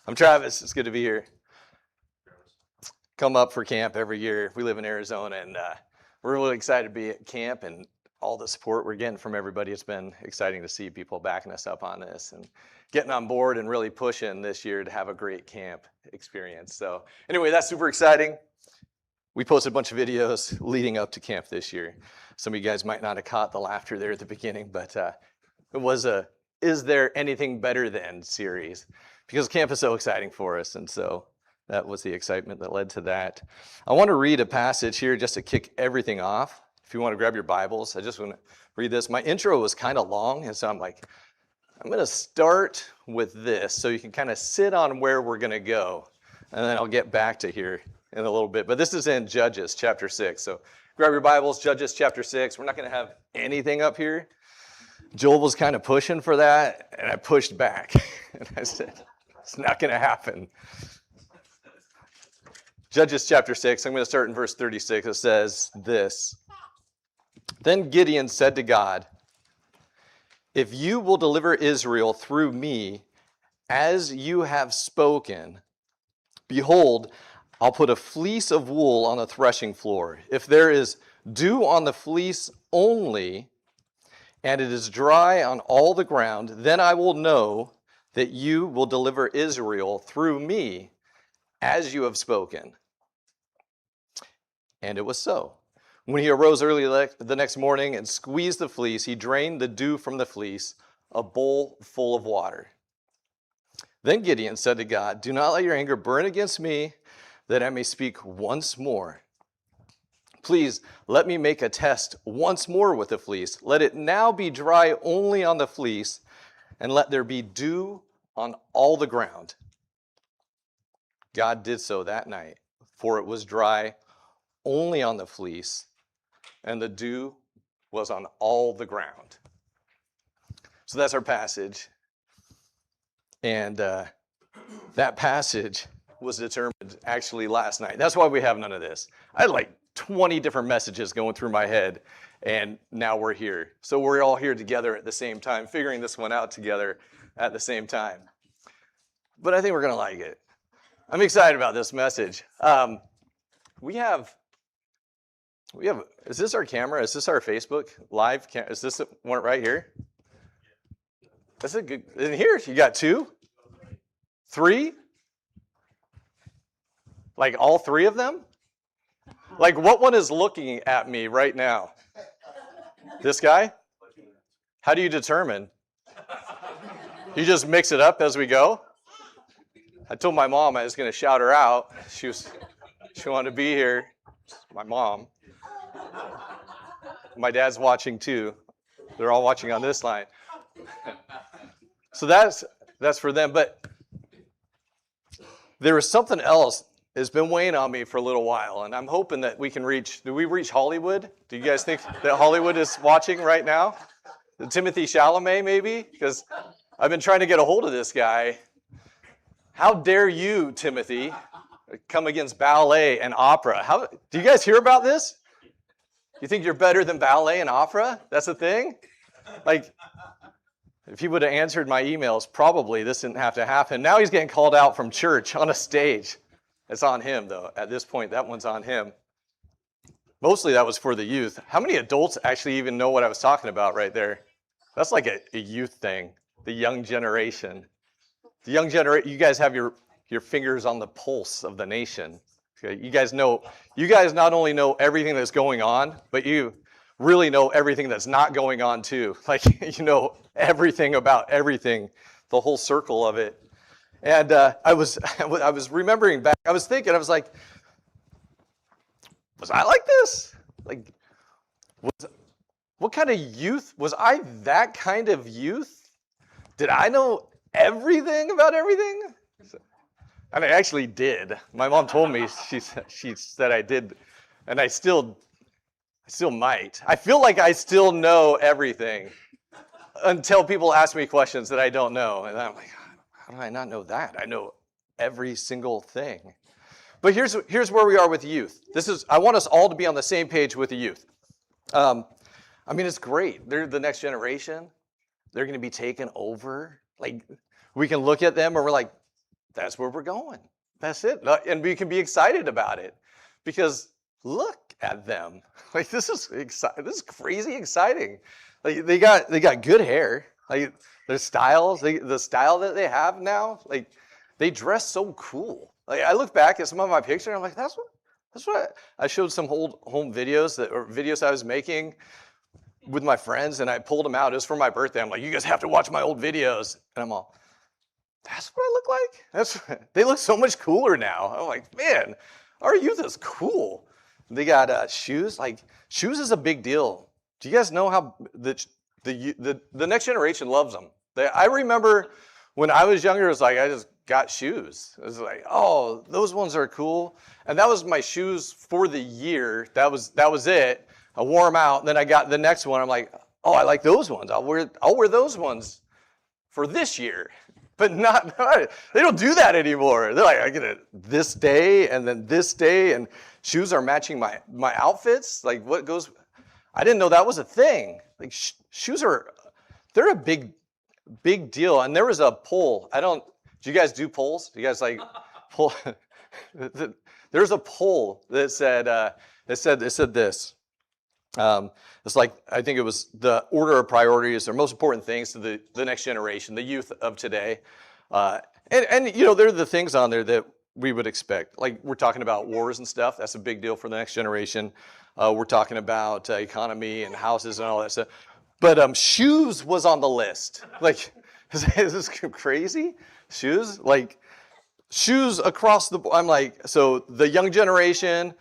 I'm Travis. It's good to be here. Come up for camp every year. We live in Arizona, and we're really excited to be at camp and all the support we're getting from everybody. It's been exciting to see people backing us up on this and getting on board and really pushing this year to have a great camp experience. So anyway, that's super exciting. We posted a bunch of videos leading up to camp this year. Some of you guys might not have caught the laughter there at the beginning, but it was a Is There Anything Better Than series, because camp is so exciting for us, and so that was the excitement that led to that. I want to read a passage here just to kick everything off. If you want to grab your Bibles, I just want to read this. My intro was kind of long, and so I'm going to start with this so you can kind of sit on where we're going to go, and then I'll get back to here in a little bit. But this is in Judges chapter 6. So grab your Bibles, Judges chapter 6. We're not going to have anything up here. Joel was kind of pushing for that, and I pushed back. And I said, it's not going to happen. Judges chapter 6, I'm going to start in verse 36. It says this. Then Gideon said to God, if you will deliver Israel through me, as you have spoken, behold, I'll put a fleece of wool on the threshing floor. If there is dew on the fleece only, and it is dry on all the ground, then I will know that you will deliver Israel through me, as you have spoken. And it was so. When he arose early the next morning and squeezed the fleece, he drained the dew from the fleece, a bowl full of water. Then Gideon said to God, do not let your anger burn against me, that I may speak once more. Please let me make a test once more with the fleece. Let it now be dry only on the fleece, and let there be dew on all the ground. God did so that night, for it was dry only on the fleece, and the dew was on all the ground. So that's our passage. And that passage was determined actually last night. That's why we have none of this. I had like 20 different messages going through my head, and now we're here. So we're all here together at the same time, figuring this one out together at the same time. But I think we're going to like it. I'm excited about this message. We have, is this our camera? Is this our Facebook live? Is this one right here? That's a good, in here, you got 2? 3? Like all 3 of them? Like what one is looking at me right now? This guy? How do you determine? You just mix it up as we go? I told my mom I was going to shout her out. She wanted to be here. My mom. My dad's watching too. They're all watching on this line. So that's for them. But there is something else that's been weighing on me for a little while, and I'm hoping that we can reach. Do we reach Hollywood? Do you guys think that Hollywood is watching right now? Timothy Chalamet, maybe? Because I've been trying to get a hold of this guy. How dare you, Timothy, come against ballet and opera? Do you guys hear about this? You think you're better than ballet and opera? That's a thing? Like, if he would have answered my emails, probably this didn't have to happen. Now he's getting called out from church on a stage. It's on him, though. At this point, that one's on him. Mostly that was for the youth. How many adults actually even know what I was talking about right there? That's like a youth thing, the young generation. The young generation, you guys have your fingers on the pulse of the nation. Okay? You guys not only know everything that's going on, but you really know everything that's not going on too. Like, you know everything about everything, the whole circle of it. And I was remembering back, I was thinking, I was like, was I like this? Like, what kind of youth? Was I that kind of youth? Did I know everything about everything? And I actually did. My mom told me, she said I did, and I still might. I feel like I still know everything until people ask me questions that I don't know. And I'm like, how do I not know that? I know every single thing. But here's where we are with youth. I want us all to be on the same page with the youth. I mean, it's great. They're the next generation. They're going to be taken over. Like, we can look at them and we're like, that's where we're going. That's it. And we can be excited about it because look at them. Like this is exciting. This is crazy exciting. Like they got good hair. Like their styles, the style that they have now, like they dress so cool. Like I look back at some of my pictures and I'm like, that's what I showed some old home videos or videos I was making with my friends and I pulled them out. It was for my birthday. I'm like, you guys have to watch my old videos. And I'm all, that's what I look like? They look so much cooler now. I'm like, man, our youth is cool. They got shoes. Like, shoes is a big deal. Do you guys know how the next generation loves them? I remember when I was younger, it was like, I just got shoes. It was like, oh, those ones are cool. And that was my shoes for the year. That was it. I wore them out. Then I got the next one. I'm like, oh, I like those ones. I'll wear those ones for this year. But not, they don't do that anymore. They're like, I get it this day and then this day, and shoes are matching my outfits. Like what goes, I didn't know that was a thing. Like shoes they're a big deal. And there was a poll. Do you guys do polls? Do you guys like poll? There's a poll that said this. It's like, I think it was the order of priorities or most important things to the next generation, the youth of today. And you know, there are the things on there that we would expect. Like we're talking about wars and stuff. That's a big deal for the next generation. We're talking about economy and houses and all that stuff. But shoes was on the list. Like, is this crazy? Shoes? Like, shoes across the board. I'm like, so the young generation,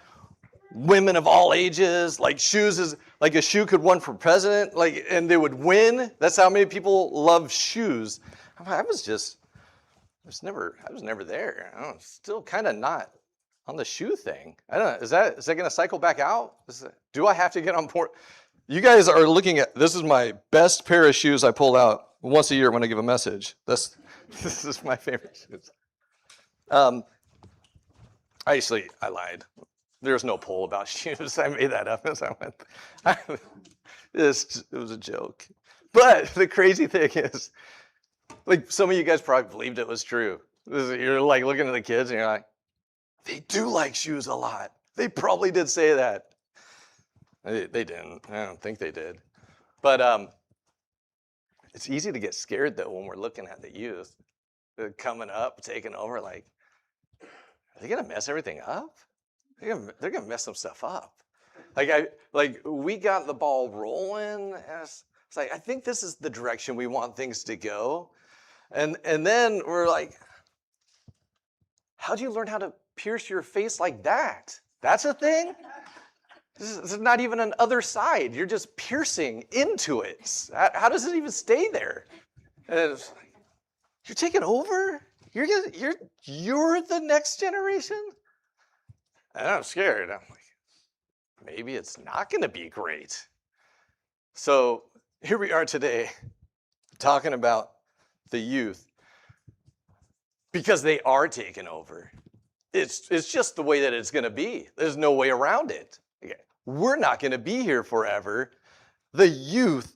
women of all ages, like shoes is like a shoe could run for president, like, and they would win. That's how many people love shoes. I was never there. I'm still kind of not on the shoe thing. I don't know. Is that going to cycle back out? Do I have to get on board? You guys are looking at, this is my best pair of shoes I pull out once a year when I give a message. This is my favorite shoes. I lied. There's no poll about shoes. I made that up as I went. It was a joke. But the crazy thing is, like some of you guys probably believed it was true. You're like looking at the kids and you're like, they do like shoes a lot. They probably did say that. They didn't. I don't think they did. But it's easy to get scared though when we're looking at the youth. They're coming up, taking over, like, are they gonna mess everything up? They're gonna mess some stuff up. Like we got the ball rolling. It's like, I think this is the direction we want things to go. And then we're like, how'd you learn how to pierce your face like that? That's a thing? This is not even an other side. You're just piercing into it. How does it even stay there? And it's like, you're taking over? You're the next generation? And I'm scared. I'm like, maybe it's not going to be great. So here we are today talking about the youth because they are taking over. It's just the way that it's going to be. There's no way around it. We're not going to be here forever. The youth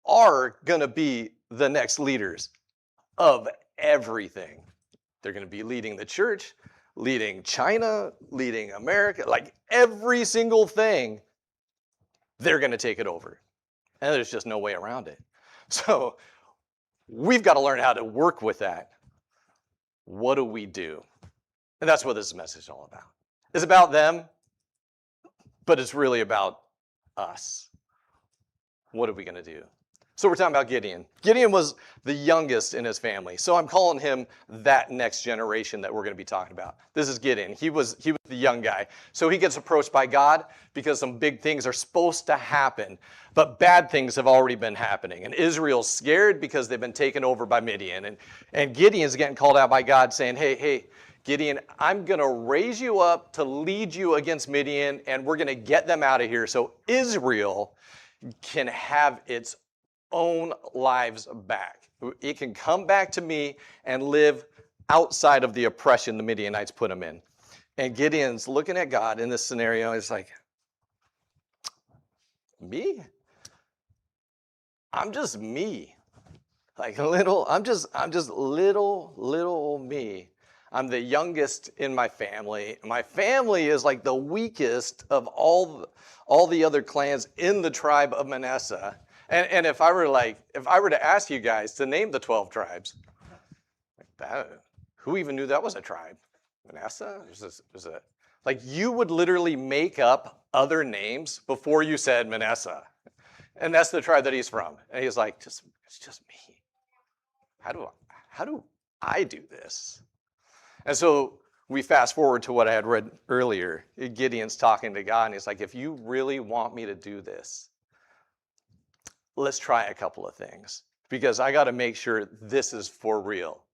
are going to be the next leaders of everything. They're going to be leading the church, leading China, leading America, like every single thing, they're going to take it over. And there's just no way around it. So we've got to learn how to work with that. What do we do? And that's what this message is all about. It's about them, but it's really about us. What are we going to do? So we're talking about Gideon. Gideon was the youngest in his family. So I'm calling him that next generation that we're going to be talking about. This is Gideon. He was the young guy. So he gets approached by God because some big things are supposed to happen, but bad things have already been happening. And Israel's scared because they've been taken over by Midian. And Gideon's getting called out by God saying, hey, Gideon, I'm going to raise you up to lead you against Midian, and we're going to get them out of here so Israel can have its own lives back. It can come back to me and live outside of the oppression the Midianites put them in. And Gideon's looking at God in this scenario. It's like, me? I'm just me. Like I'm just little me. I'm the youngest in my family. My family is like the weakest of all the other clans in the tribe of Manasseh. And if I were to ask you guys to name the 12 tribes, like that, who even knew that was a tribe? Manasseh? Like you would literally make up other names before you said Manasseh. And that's the tribe that he's from. And he's like, it's just me. How do I do this? And so we fast forward to what I had read earlier. Gideon's talking to God, and he's like, if you really want me to do this, let's try a couple of things, because I got to make sure this is for real.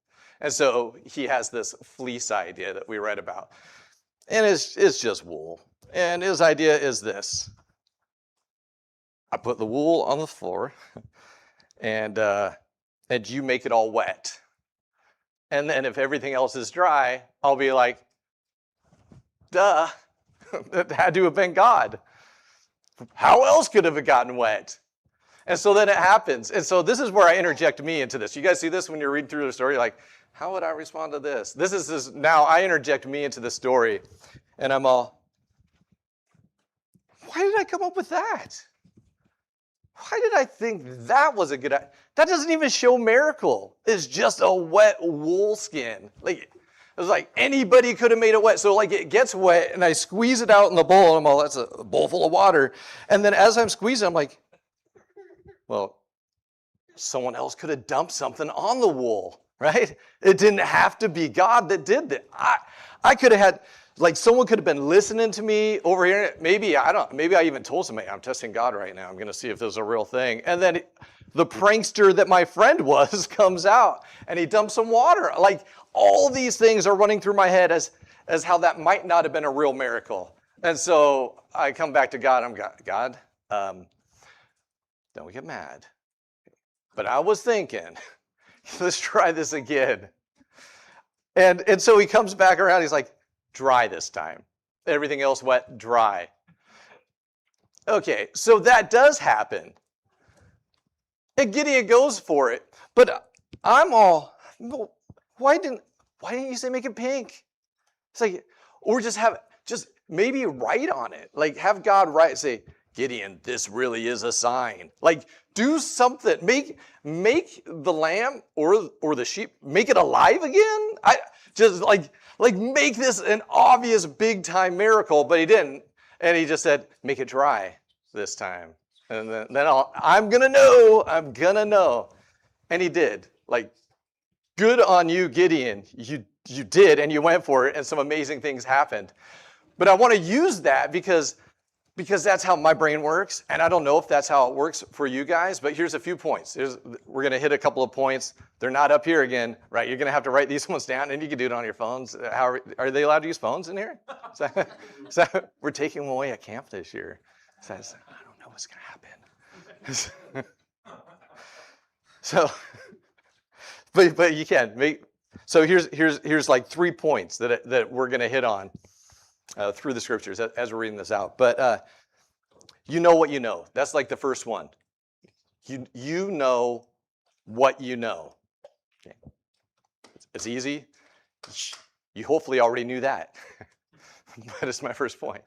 And so he has this fleece idea that we read about. And it's just wool. And his idea is this. I put the wool on the floor, and you make it all wet. And then if everything else is dry, I'll be like, duh, that had to have been God. How else could have it gotten wet? And so then it happens. And so this is where I interject me into this. You guys see this when you read through the story? Like, how would I respond to this? Now I interject me into the story. And I'm all, why did I come up with that? Why did I think that was a good idea? That doesn't even show miracle. It's just a wet wool skin. Like, it was like anybody could have made it wet. So like it gets wet and I squeeze it out in the bowl. And I'm all, that's a bowl full of water. And then as I'm squeezing, I'm like, well, someone else could have dumped something on the wool, right? It didn't have to be God that did that. I could have had, like someone could have been listening to me over here. Maybe I even told somebody, I'm testing God right now. I'm going to see if this is a real thing. And then the prankster that my friend was comes out and he dumps some water. Like all these things are running through my head as how that might not have been a real miracle. And so I come back to God. God, don't get mad. But I was thinking, let's try this again. And so he comes back around. He's like, dry this time. Everything else wet, dry. Okay, so that does happen. And Gideon goes for it. But I'm all, why didn't you say make it pink? It's like, or just maybe write on it. Like have God write, say, Gideon, this really is a sign. Like do something. Make the lamb or the sheep, make it alive again. I just like make this an obvious big time miracle, but he didn't. And he just said, make it dry this time. And then I'm gonna know. And he did. Like, good on you, Gideon. You did, and you went for it, and some amazing things happened. But I want to use that because that's how my brain works, and I don't know if that's how it works for you guys, but here's a few points. We're going to hit a couple of points. They're not up here again, right? You're going to have to write these ones down, and you can do it on your phones. Are they allowed to use phones in here? So we're taking them away at camp this year. So I don't know what's going to happen. So, but you can. So here's like 3 points that we're going to hit on. Through the scriptures as we're reading this out. But you know what you know. That's like the first one. You know what you know. Okay. It's easy. You hopefully already knew that. But it's my first point.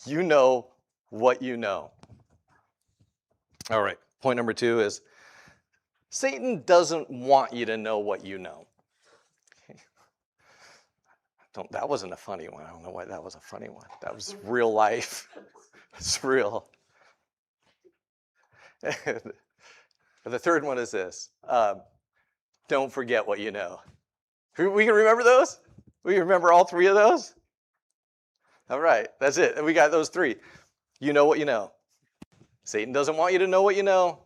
You know what you know. All right. Point number 2 is Satan doesn't want you to know what you know. That wasn't a funny one. I don't know why that was a funny one. That was real life. It's real. The third one is this. Don't forget what you know. We can remember those? We can remember all 3 of those? All right, that's it. We got those 3. You know what you know. Satan doesn't want you to know what you know.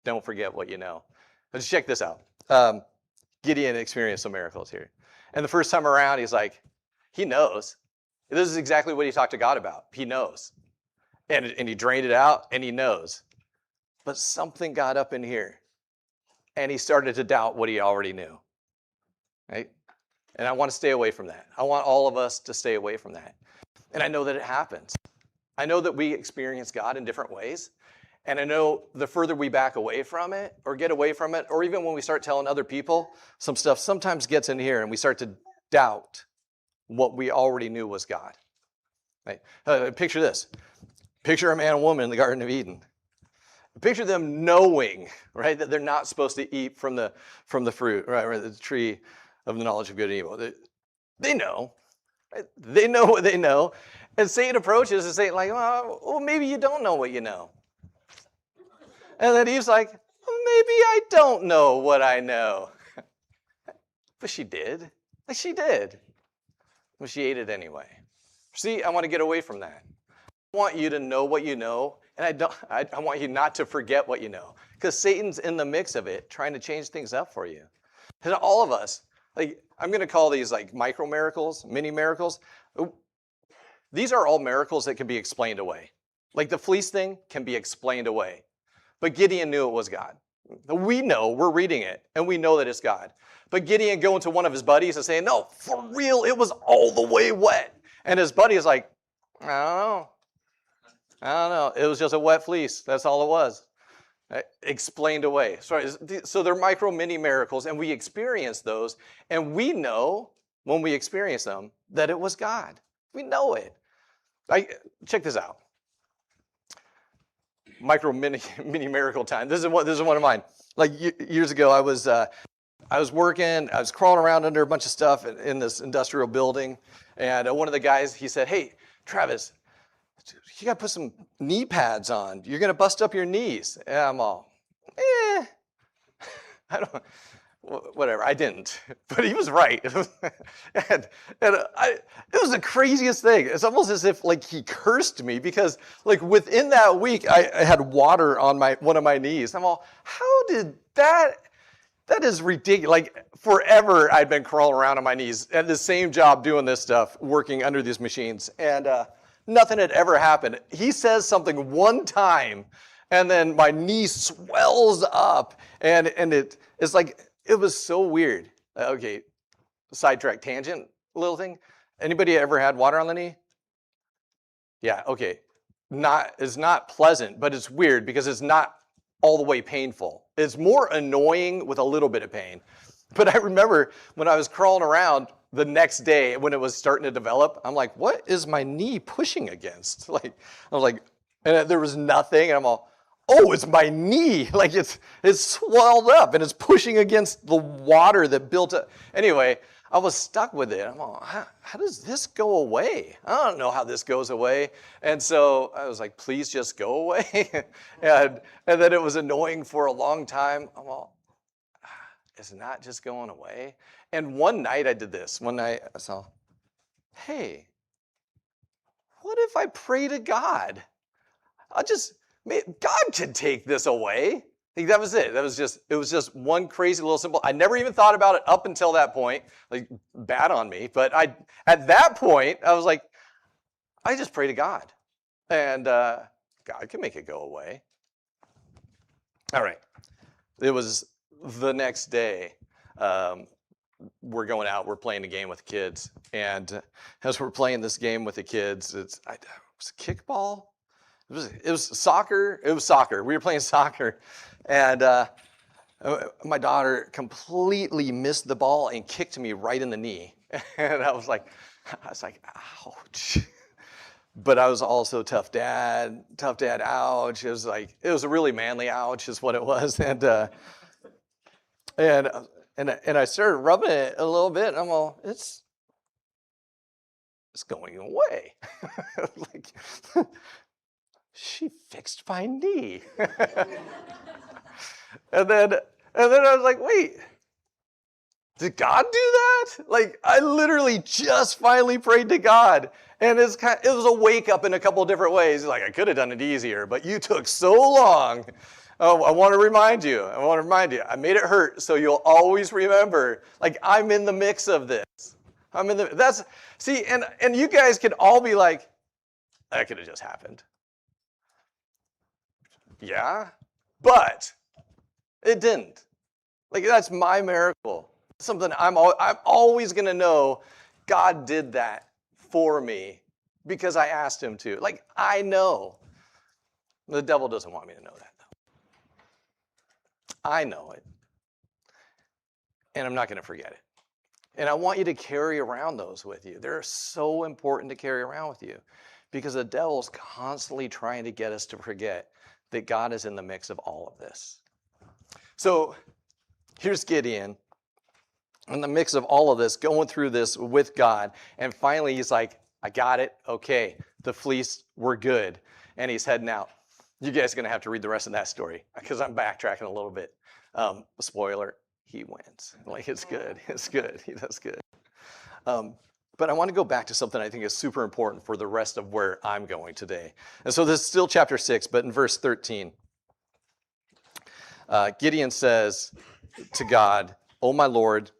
Don't forget what you know. Let's check this out. Gideon experienced some miracles here. And the first time around, he's like, he knows. This is exactly what he talked to God about. He knows. And he drained it out, and he knows. But something got up in here, and he started to doubt what he already knew. Right? And I want to stay away from that. I want all of us to stay away from that. And I know that it happens. I know that we experience God in different ways. And I know the further we back away from it or get away from it, or even when we start telling other people, some stuff sometimes gets in here and we start to doubt what we already knew was God. Right? Picture this. Picture a man and woman in the Garden of Eden. Picture them knowing, right, that they're not supposed to eat from the fruit, right, the tree of the knowledge of good and evil. They know. Right? They know what they know. And Satan approaches and saying, like, well, maybe you don't know what you know. And then Eve's like, well, maybe I don't know what I know. But she did. Like, she did. But she ate it anyway. See, I want to get away from that. I want you to know what you know, and I want you not to forget what you know. Because Satan's in the mix of it, trying to change things up for you. And all of us, like, I'm going to call these like micro miracles, mini miracles. These are all miracles that can be explained away. Like the fleece thing can be explained away. But Gideon knew it was God. We know, we're reading it, and we know that it's God. But Gideon going to one of his buddies and saying, no, for real, it was all the way wet. And his buddy is like, I don't know. It was just a wet fleece. That's all it was. Explained away. So they're micro mini miracles, and we experience those, and we know when we experience them that it was God. We know it. Check this out. Micro mini miracle time. This is one of mine. Like years ago, I was working. I was crawling around under a bunch of stuff in this industrial building, and one of the guys, he said, "Hey, Travis, you got to put some knee pads on. You're going to bust up your knees." And I'm all, I don't, whatever. I didn't, but he was right. and it was the craziest thing. It's almost as if like he cursed me because like within that week, I had water on one of my knees. I'm all, how did that? That is ridiculous. Like forever, I'd been crawling around on my knees at the same job doing this stuff, working under these machines, and nothing had ever happened. He says something one time, and then my knee swells up, and it's like, it was so weird. Okay, sidetrack tangent, little thing. Anybody ever had water on the knee? Yeah, okay. It's not pleasant, but it's weird because it's not all the way painful. It's more annoying with a little bit of pain. But I remember when I was crawling around the next day when it was starting to develop, I'm like, what is my knee pushing against? Like, I was like, and there was nothing. And I'm all, oh, it's my knee. Like it's swelled up and it's pushing against the water that built up. Anyway, I was stuck with it. I'm all, how does this go away? I don't know how this goes away. And so I was like, please just go away. and then it was annoying for a long time. I'm all, it's not just going away. And one night I did this. One night I saw, hey, what if I pray to God? God can take this away. I think that was it. It was just one crazy little symbol. I never even thought about it up until that point. Like, bad on me. But at that point, I was like, I just pray to God. And God can make it go away. All right. It was the next day. We're going out. We're playing a game with the kids. And as we're playing this game with the kids, it was kickball. It was soccer. It was soccer. We were playing soccer. And my daughter completely missed the ball and kicked me right in the knee. And I was like, ouch. But I was also tough dad, ouch. It was a really manly ouch is what it was. And I started rubbing it a little bit. And I'm all, it's going away. Like, she fixed my knee. and then I was like, wait, did God do that? Like, I literally just finally prayed to God. And it was a wake up in a couple of different ways. Like, I could have done it easier, but you took so long. Oh, I want to remind you. I made it hurt, so you'll always remember. Like, I'm in the mix of this. And you guys can all be like, that could have just happened. Yeah, but it didn't. Like, that's my miracle. Something I'm always going to know God did that for me because I asked him to. Like, I know. The devil doesn't want me to know that, though. I know it. And I'm not going to forget it. And I want you to carry around those with you. They're so important to carry around with you because the devil's constantly trying to get us to forget that God is in the mix of all of this. So here's Gideon in the mix of all of this, going through this with God. And finally, he's like, I got it. Okay, the fleece, we're good. And he's heading out. You guys are going to have to read the rest of that story because I'm backtracking a little bit. Spoiler, he wins. Like, it's good. It's good. He does good. But I want to go back to something I think is super important for the rest of where I'm going today. And so this is still chapter 6, but in verse 13, Gideon says to God, "Oh, my Lord,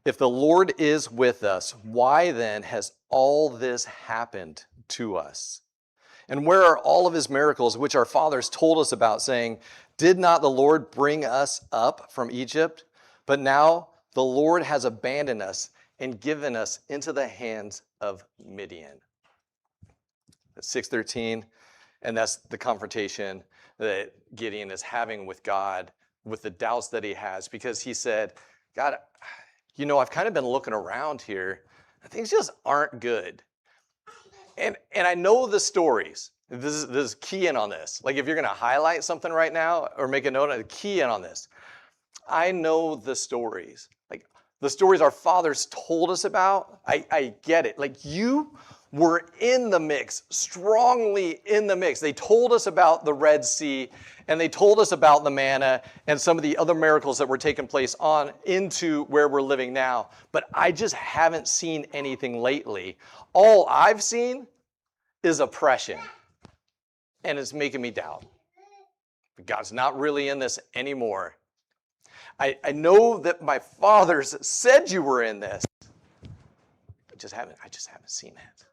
if the Lord is with us, why then has all this happened to us? And where are all of his miracles which our fathers told us about, saying, did not the Lord bring us up from Egypt? But now the Lord has abandoned us and given us into the hands of Midian." That's 6:13, and that's the confrontation that Gideon is having with God, with the doubts that he has, because he said, God, you know, I've kind of been looking around here, and things just aren't good. And I know the stories. This is key in on this. Like, if you're going to highlight something right now or make a note of it, key in on this. I know the stories. Like, the stories our fathers told us about, I get it. Like, you were in the mix, strongly in the mix. They told us about the Red Sea, and they told us about the manna and some of the other miracles that were taking place on into where we're living now. But I just haven't seen anything lately. All I've seen is oppression, and it's making me doubt. God's not really in this anymore. I know that my fathers said you were in this. I just haven't seen it.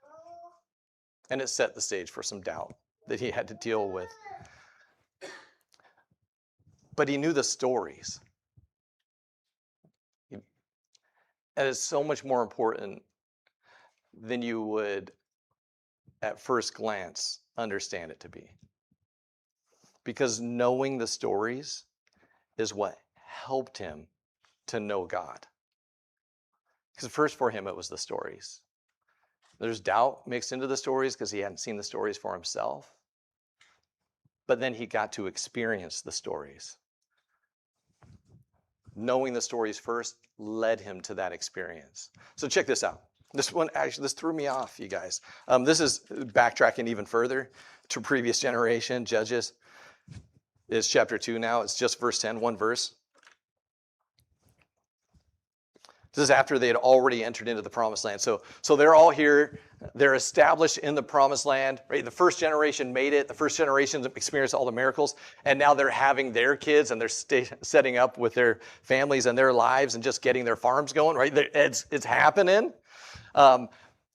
And it set the stage for some doubt that he had to deal with. But he knew the stories. And it's so much more important than you would, at first glance, understand it to be. Because knowing the stories is what helped him to know God. Because first for him, it was the stories. There's doubt mixed into the stories because he hadn't seen the stories for himself. But then he got to experience the stories. Knowing the stories first led him to that experience. So check this out. This threw me off, you guys. This is backtracking even further to previous generation. Judges is chapter 2 now. It's just verse 10, one verse. This is after they had already entered into the promised land. So they're all here. They're established in the promised land. Right? The first generation made it. The first generation experienced all the miracles. And now they're having their kids and they're setting up with their families and their lives and just getting their farms going. Right? It's happening.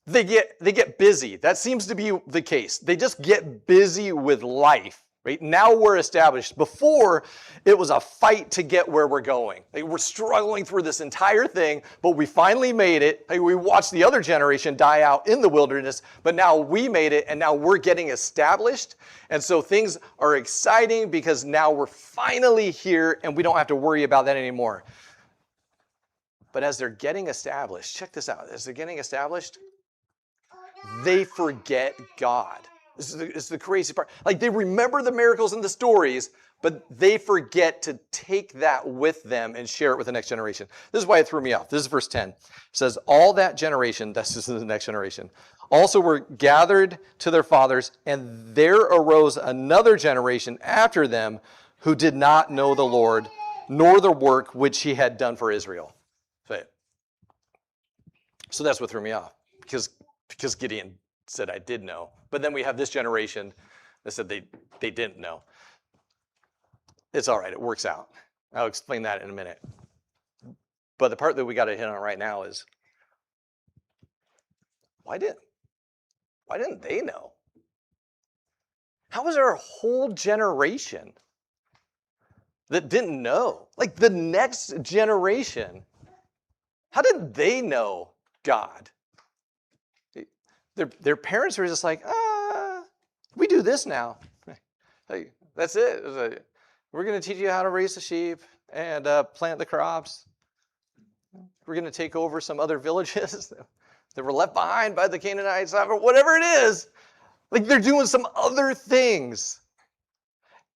They get busy. That seems to be the case. They just get busy with life. Right? Now we're established. Before, it was a fight to get where we're going. Like, we're struggling through this entire thing, but we finally made it. Like, we watched the other generation die out in the wilderness, but now we made it, and now we're getting established. And so things are exciting because now we're finally here, and we don't have to worry about that anymore. But as they're getting established, check this out. As they're getting established, they forget God. This is the crazy part. Like, they remember the miracles and the stories, but they forget to take that with them and share it with the next generation. This is why it threw me off. This is verse 10. It says, all that generation, this is the next generation, also were gathered to their fathers, and there arose another generation after them who did not know the Lord, nor the work which he had done for Israel. So that's what threw me off, because Gideon said, I did know. But then we have this generation that said they didn't know. It's all right. It works out. I'll explain that in a minute. But the part that we got to hit on right now is, why didn't they know? How was there a whole generation that didn't know? Like, the next generation, how did they know God? Their parents were just like, We do this now. Hey, that's it. We're going to teach you how to raise the sheep and plant the crops. We're going to take over some other villages that were left behind by the Canaanites, or whatever it is. Like they're doing some other things.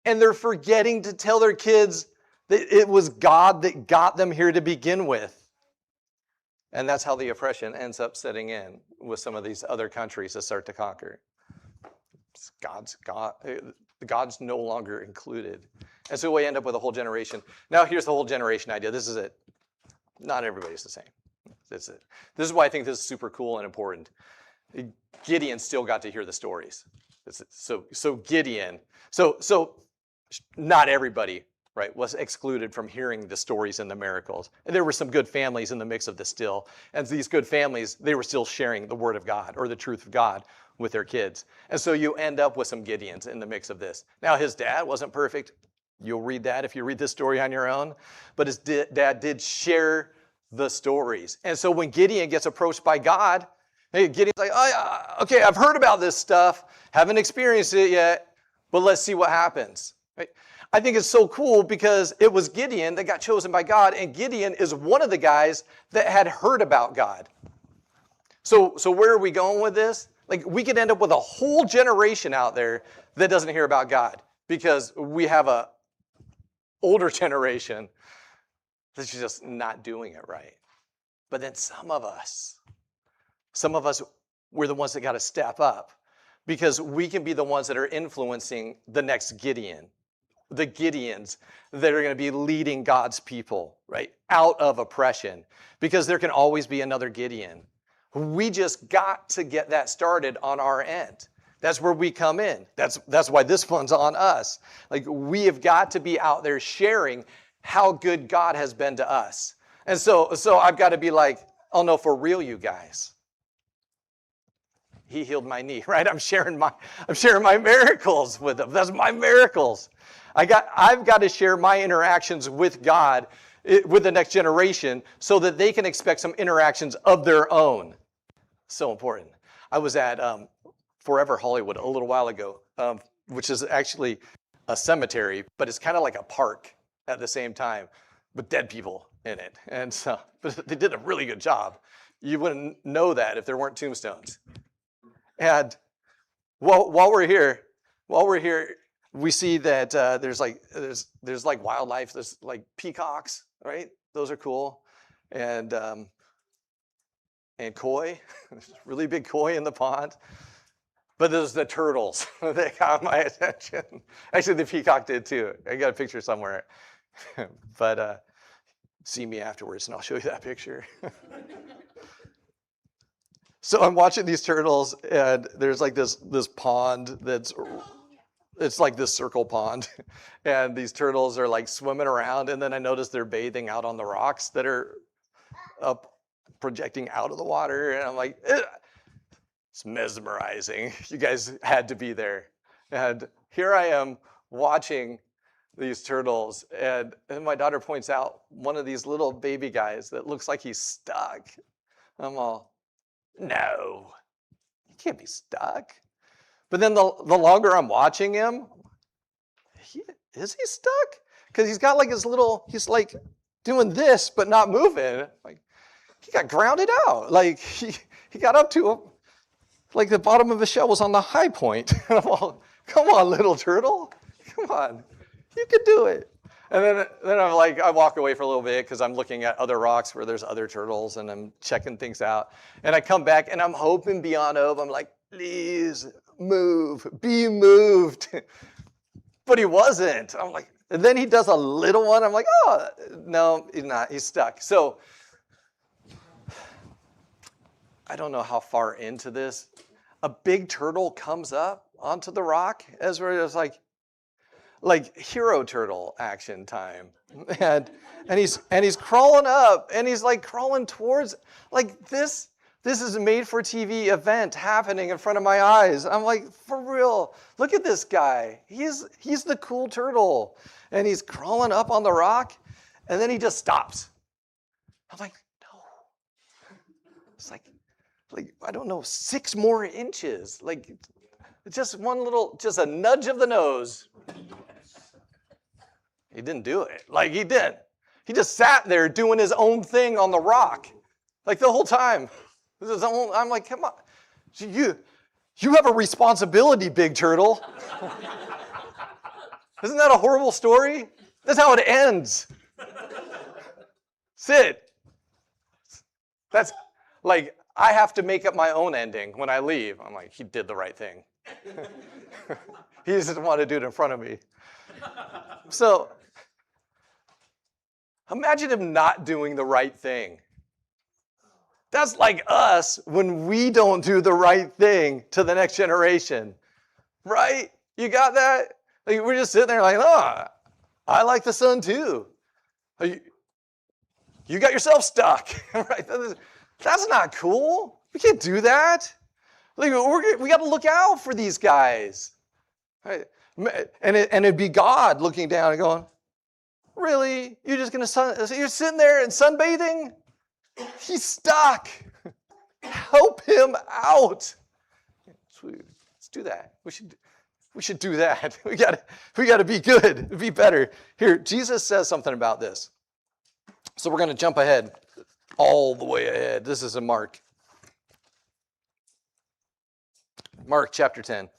And they're forgetting to tell their kids that it was God that got them here to begin with. And that's how the oppression ends up setting in with some of these other countries that start to conquer. God's no longer included. And so we end up with a whole generation. Now here's the whole generation idea. This is it. Not everybody's the same. That's it. This is why I think this is super cool and important. Gideon still got to hear the stories. So Gideon, so not everybody, right, was excluded from hearing the stories and the miracles. And there were some good families in the mix of this still. And these good families, they were still sharing the word of God or the truth of God with their kids. And so you end up with some Gideons in the mix of this. Now, his dad wasn't perfect. You'll read that if you read this story on your own. But his dad did share the stories. And so when Gideon gets approached by God, hey, Gideon's like, oh, yeah, okay, I've heard about this stuff. Haven't experienced it yet, but let's see what happens. Right? I think it's so cool because it was Gideon that got chosen by God, and Gideon is one of the guys that had heard about God. So where are we going with this? Like, we could end up with a whole generation out there that doesn't hear about God because we have a older generation that's just not doing it right. But then some of us, we're the ones that got to step up because we can be the ones that are influencing the next Gideon, the Gideons that are going to be leading God's people, right, out of oppression, because there can always be another Gideon. We just got to get that started on our end. That's where we come in. That's why this one's on us. Like, we have got to be out there sharing how good God has been to us. And so I've got to be like, oh no, for real, you guys. He healed my knee, right? I'm sharing my miracles with them. That's my miracles. I've got to share my interactions with God, with the next generation, so that they can expect some interactions of their own. So important. I was at Forever Hollywood a little while ago, which is actually a cemetery, but it's kind of like a park at the same time, with dead people in it. And so, but they did a really good job. You wouldn't know that if there weren't tombstones. And while we're here, we see that there's like wildlife. There's like peacocks, right? Those are cool, and koi, really big koi in the pond. But there's the turtles that got my attention. Actually, the peacock did too. I got a picture somewhere, but see me afterwards, and I'll show you that picture. So I'm watching these turtles, and there's like this pond it's like this circle pond, and these turtles are like swimming around, and then I notice they're bathing out on the rocks that are up, projecting out of the water, and I'm like, it's mesmerizing. You guys had to be there. And here I am watching these turtles, and my daughter points out one of these little baby guys that looks like he's stuck. I'm all, no, he can't be stuck. But then the longer I'm watching him, is he stuck? Because he's got like his little, he's like doing this, but not moving. Like, he got grounded out. Like, he got up to like the bottom of his shell was on the high point. And I'm all, come on, little turtle. Come on, you could do it. And then I'm like, I walk away for a little bit because I'm looking at other rocks where there's other turtles, and I'm checking things out. And I come back, and I'm hoping beyond hope. I'm like, please move, be moved. But he wasn't. I'm like, and then he does a little one. I'm like, oh, no, he's not. He's stuck. So I don't know how far into this. A big turtle comes up onto the rock as we're just like hero turtle action time. And he's crawling up, and he's like crawling towards, like this is a made for TV event happening in front of my eyes. I'm like, for real, look at this guy. He's the cool turtle. And he's crawling up on the rock, and then he just stops. I'm like, no. It's like I don't know, 6 more inches. Like, Just just a nudge of the nose. He didn't do it. Like, he did. He just sat there doing his own thing on the rock. Like, the whole time. I'm like, come on. You have a responsibility, big turtle. Isn't that a horrible story? That's how it ends. Sit. That's like, I have to make up my own ending when I leave. I'm like, he did the right thing. He just didn't want to do it in front of me. So, imagine him not doing the right thing. That's like us when we don't do the right thing to the next generation. Right? You got that? Like, we're just sitting there like, oh, I like the sun too. You got yourself stuck. Right? That's not cool. We can't do that. Like, we got to look out for these guys. Right? And it'd be God looking down and going, really? You're just going to you're sitting there and sunbathing? He's stuck. Help him out. Let's do that. We should do that. We got to be good, be better. Here, Jesus says something about this. So we're going to jump ahead, all the way ahead. This is in Mark. Mark chapter 10.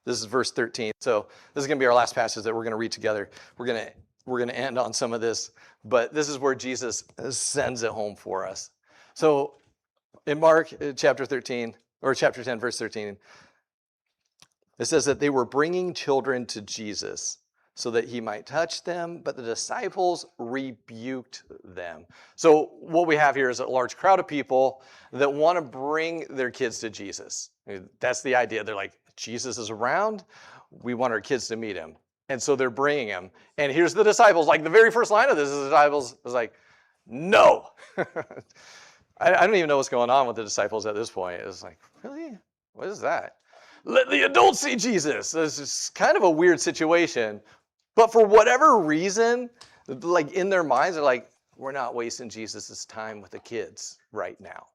This is verse 13. So this is going to be our last passage that we're going to read together. We're going to end on some of this, but this is where Jesus sends it home for us. So in Mark chapter 13, or chapter 10, verse 13, it says that they were bringing children to Jesus so that he might touch them, but the disciples rebuked them. So what we have here is a large crowd of people that want to bring their kids to Jesus. That's the idea. They're like, Jesus is around. We want our kids to meet him. And so they're bringing him. And here's the disciples. Like, the very first line of this is the disciples is like, no. I don't even know what's going on with the disciples at this point. It's like, really? What is that? Let the adults see Jesus. This is kind of a weird situation. But for whatever reason, like, in their minds, they're like, we're not wasting Jesus' time with the kids right now.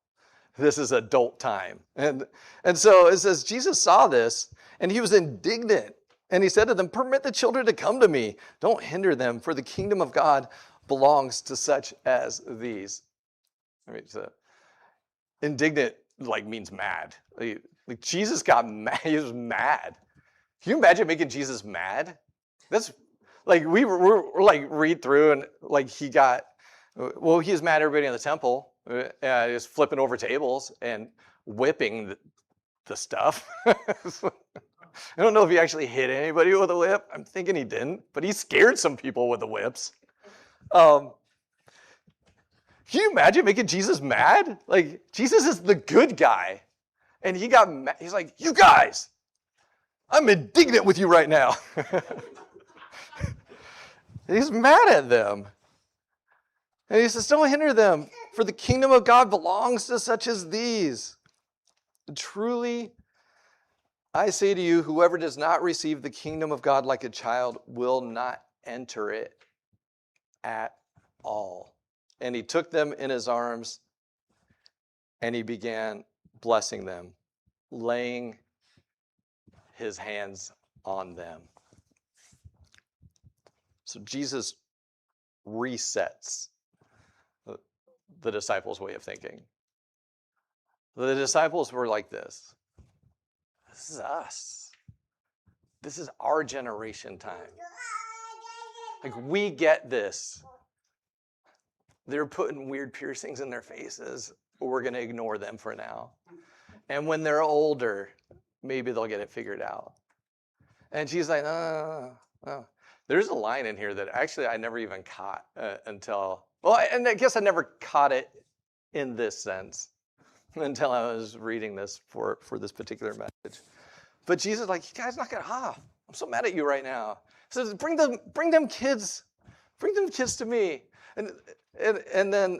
This is adult time. And so it says Jesus saw this, and he was indignant. And he said to them, permit the children to come to me. Don't hinder them, for the kingdom of God belongs to such as these. I mean, so indignant, like, means mad. Like, Jesus got mad. He was mad. Can you imagine making Jesus mad? That's like, we're like, read through, and like, he was mad at everybody in the temple. He was flipping over tables and whipping the stuff. I don't know if he actually hit anybody with a whip. I'm thinking he didn't, but he scared some people with the whips. Can you imagine making Jesus mad? Like, Jesus is the good guy. And he got mad. He's like, you guys, I'm indignant with you right now. He's mad at them. And he says, don't hinder them, for the kingdom of God belongs to such as these. Truly, I say to you, whoever does not receive the kingdom of God like a child will not enter it at all. And he took them in his arms, and he began blessing them, laying his hands on them. So Jesus resets the disciples' way of thinking. The disciples were like this. This is us. This is our generation time. Like, we get this. They're putting weird piercings in their faces. We're going to ignore them for now. And when they're older, maybe they'll get it figured out. And she's like, no. There's a line in here that actually I never even caught until, and I guess I never caught it in this sense until I was reading this for this particular message. But Jesus is like, you guys knock it off. I'm so mad at you right now. He says, bring them kids to me. And then,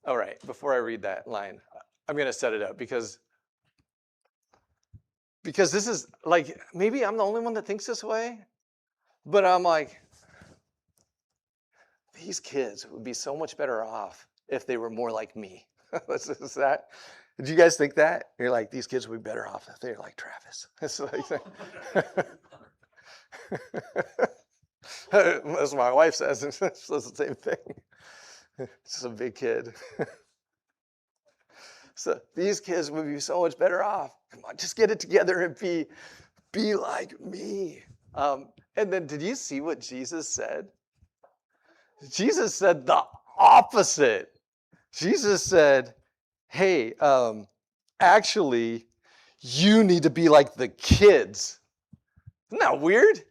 all right, before I read that line, I'm going to set it up because this is like, maybe I'm the only one that thinks this way, but I'm like, these kids would be so much better off if they were more like me. Is Did you guys think that? You're like, these kids would be better off if they're like Travis. It's like, as my wife says, it's the same thing. It's a big kid. So these kids would be so much better off. Come on, just get it together and be like me. And then did you see what Jesus said? Jesus said the opposite. Jesus said, hey, actually, you need to be like the kids. Isn't that weird?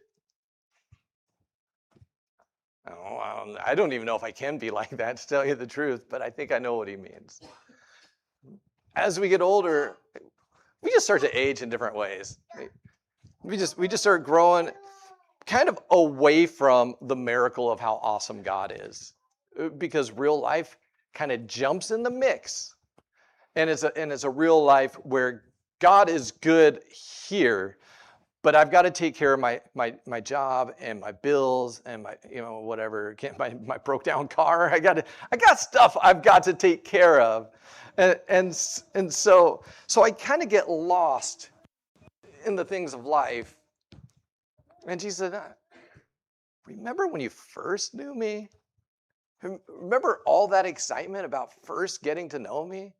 Oh, I don't even know if I can be like that, to tell you the truth, but I think I know what he means. As we get older, we just start to age in different ways. We just start growing kind of away from the miracle of how awesome God is, because real life kind of jumps in the mix, and it's a real life where God is good here, but I've got to take care of my job and my bills and my whatever, my broke down car. I got stuff I've got to take care of. And so I kind of get lost in the things of life. And Jesus said, remember when you first knew me? Remember all that excitement about first getting to know me?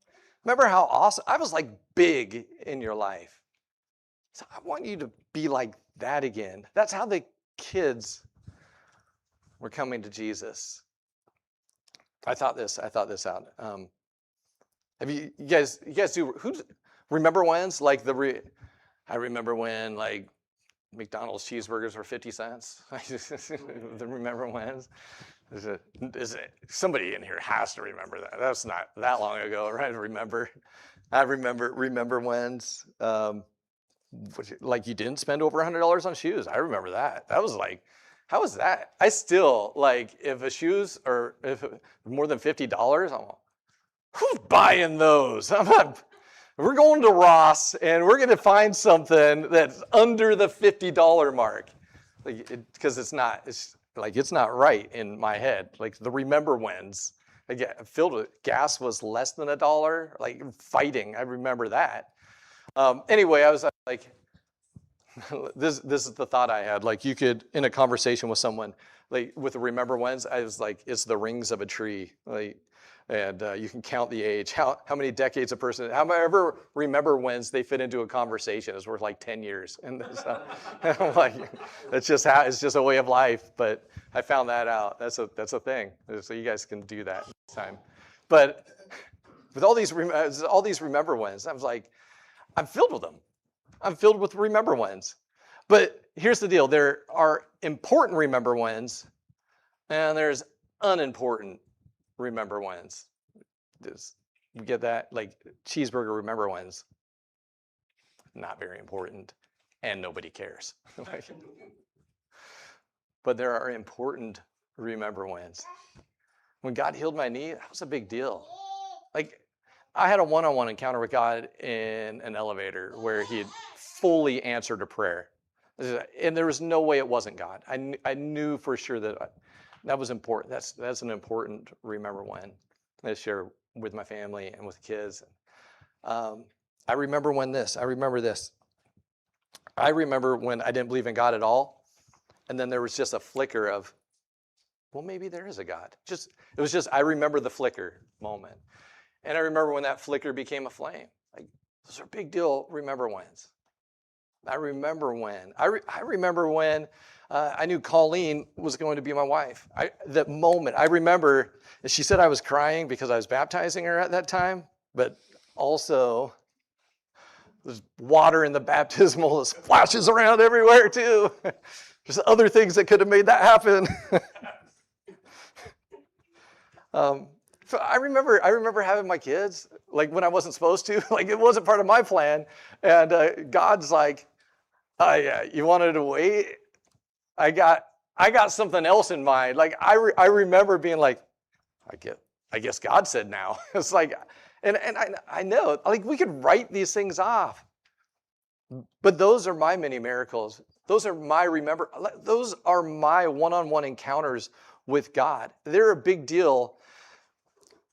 Remember how awesome? I was like big in your life. So I want you to be like that again. That's how the kids were coming to Jesus. I thought this out. Have you guys do remember when's like I remember when like McDonald's cheeseburgers were 50 cents. The remember when's. Somebody in here has to remember that. That's not that long ago, right? I remember when's. Like you didn't spend over $100 on shoes. I remember that. That was like, how was that? I still like if a shoes or if more than $50, I'm like, who's buying those? We're going to Ross and we're going to find something that's under the $50 mark, because it's not right in my head. Like the remember when's, filled with gas was less than $1. Like fighting, I remember that. Anyway, I was like, this is the thought I had. Like you could, in a conversation with someone, like with the remember when's, I was like, it's the rings of a tree. Like, and you can count the age, how many decades a person, however remember when's they fit into a conversation is worth like 10 years. And I'm like, it's just a way of life. But I found that out. That's a thing. So you guys can do that next time. But with all these remember when's, I was like, I'm filled with them. I'm filled with remember when's. But here's the deal. There are important remember when's, and there's unimportant remember when's. You get that? Like cheeseburger remember when's. Not very important, and nobody cares. But there are important remember when's. When God healed my knee, that was a big deal. Like, I had a one-on-one encounter with God in an elevator where he had fully answered a prayer. And there was no way it wasn't God. I knew for sure that was important. That's an important remember when I share with my family and with kids. I remember this. I remember when I didn't believe in God at all. And then there was just a flicker of, well, maybe there is a God. I remember the flicker moment. And I remember when that flicker became a flame. Like, those are big deal remember when's. I remember when. I remember when I knew Colleen was going to be my wife. That moment, I remember, she said I was crying because I was baptizing her at that time, but also there's water in the baptismal that splashes around everywhere too. There's other things that could have made that happen. I remember having my kids, like when I wasn't supposed to, like it wasn't part of my plan. And God's like, oh yeah, you wanted to wait? I got something else in mind. Like I remember being like, I guess God said now. It's like, and I know, like we could write these things off. But those are my mini miracles. Those are my one-on-one encounters with God. They're a big deal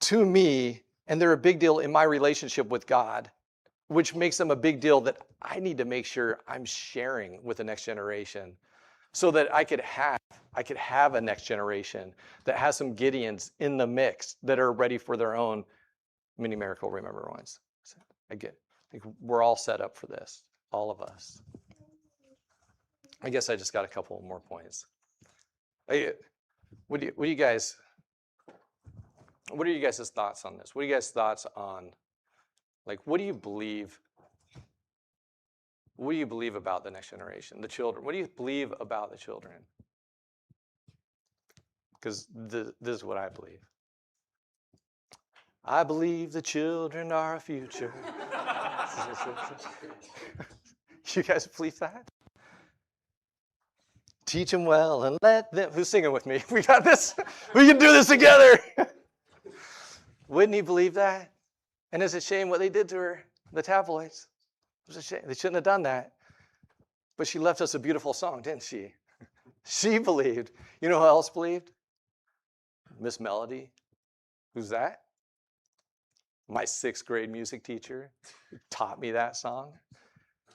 to me And they're a big deal in my relationship with God, which makes them a big deal that I need to make sure I'm sharing with the next generation so that I could have a next generation that has some Gideons in the mix that are ready for their own mini miracle remember ones. I think we're all set up for this, all of us. I guess I just got a couple more points. What are you guys' thoughts on this? What are you guys' thoughts on, like, what do you believe? What do you believe about the next generation, the children? What do you believe about the children? Because this is what I believe. I believe the children are our future. You guys believe that? Teach them well and let them. Who's singing with me? We got this. We can do this together. Wouldn't he believe that? And it's a shame what they did to her, the tabloids. It was a shame. They shouldn't have done that. But she left us a beautiful song, didn't she? She believed. You know who else believed? Miss Melody. Who's that? My 6th grade music teacher who taught me that song.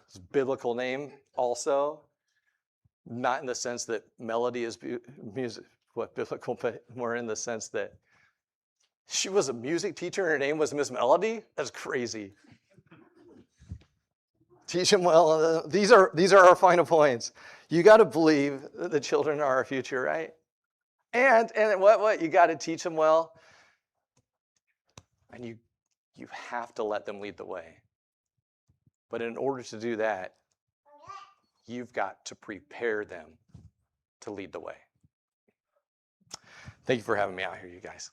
It's a biblical name also. Not in the sense that melody is music, biblical, but more in the sense that she was a music teacher and her name was Miss Melody. That's crazy. Teach them well. These are our final points. You got to believe that the children are our future, right? And what? You got to teach them well. And you have to let them lead the way. But in order to do that, you've got to prepare them to lead the way. Thank you for having me out here, you guys.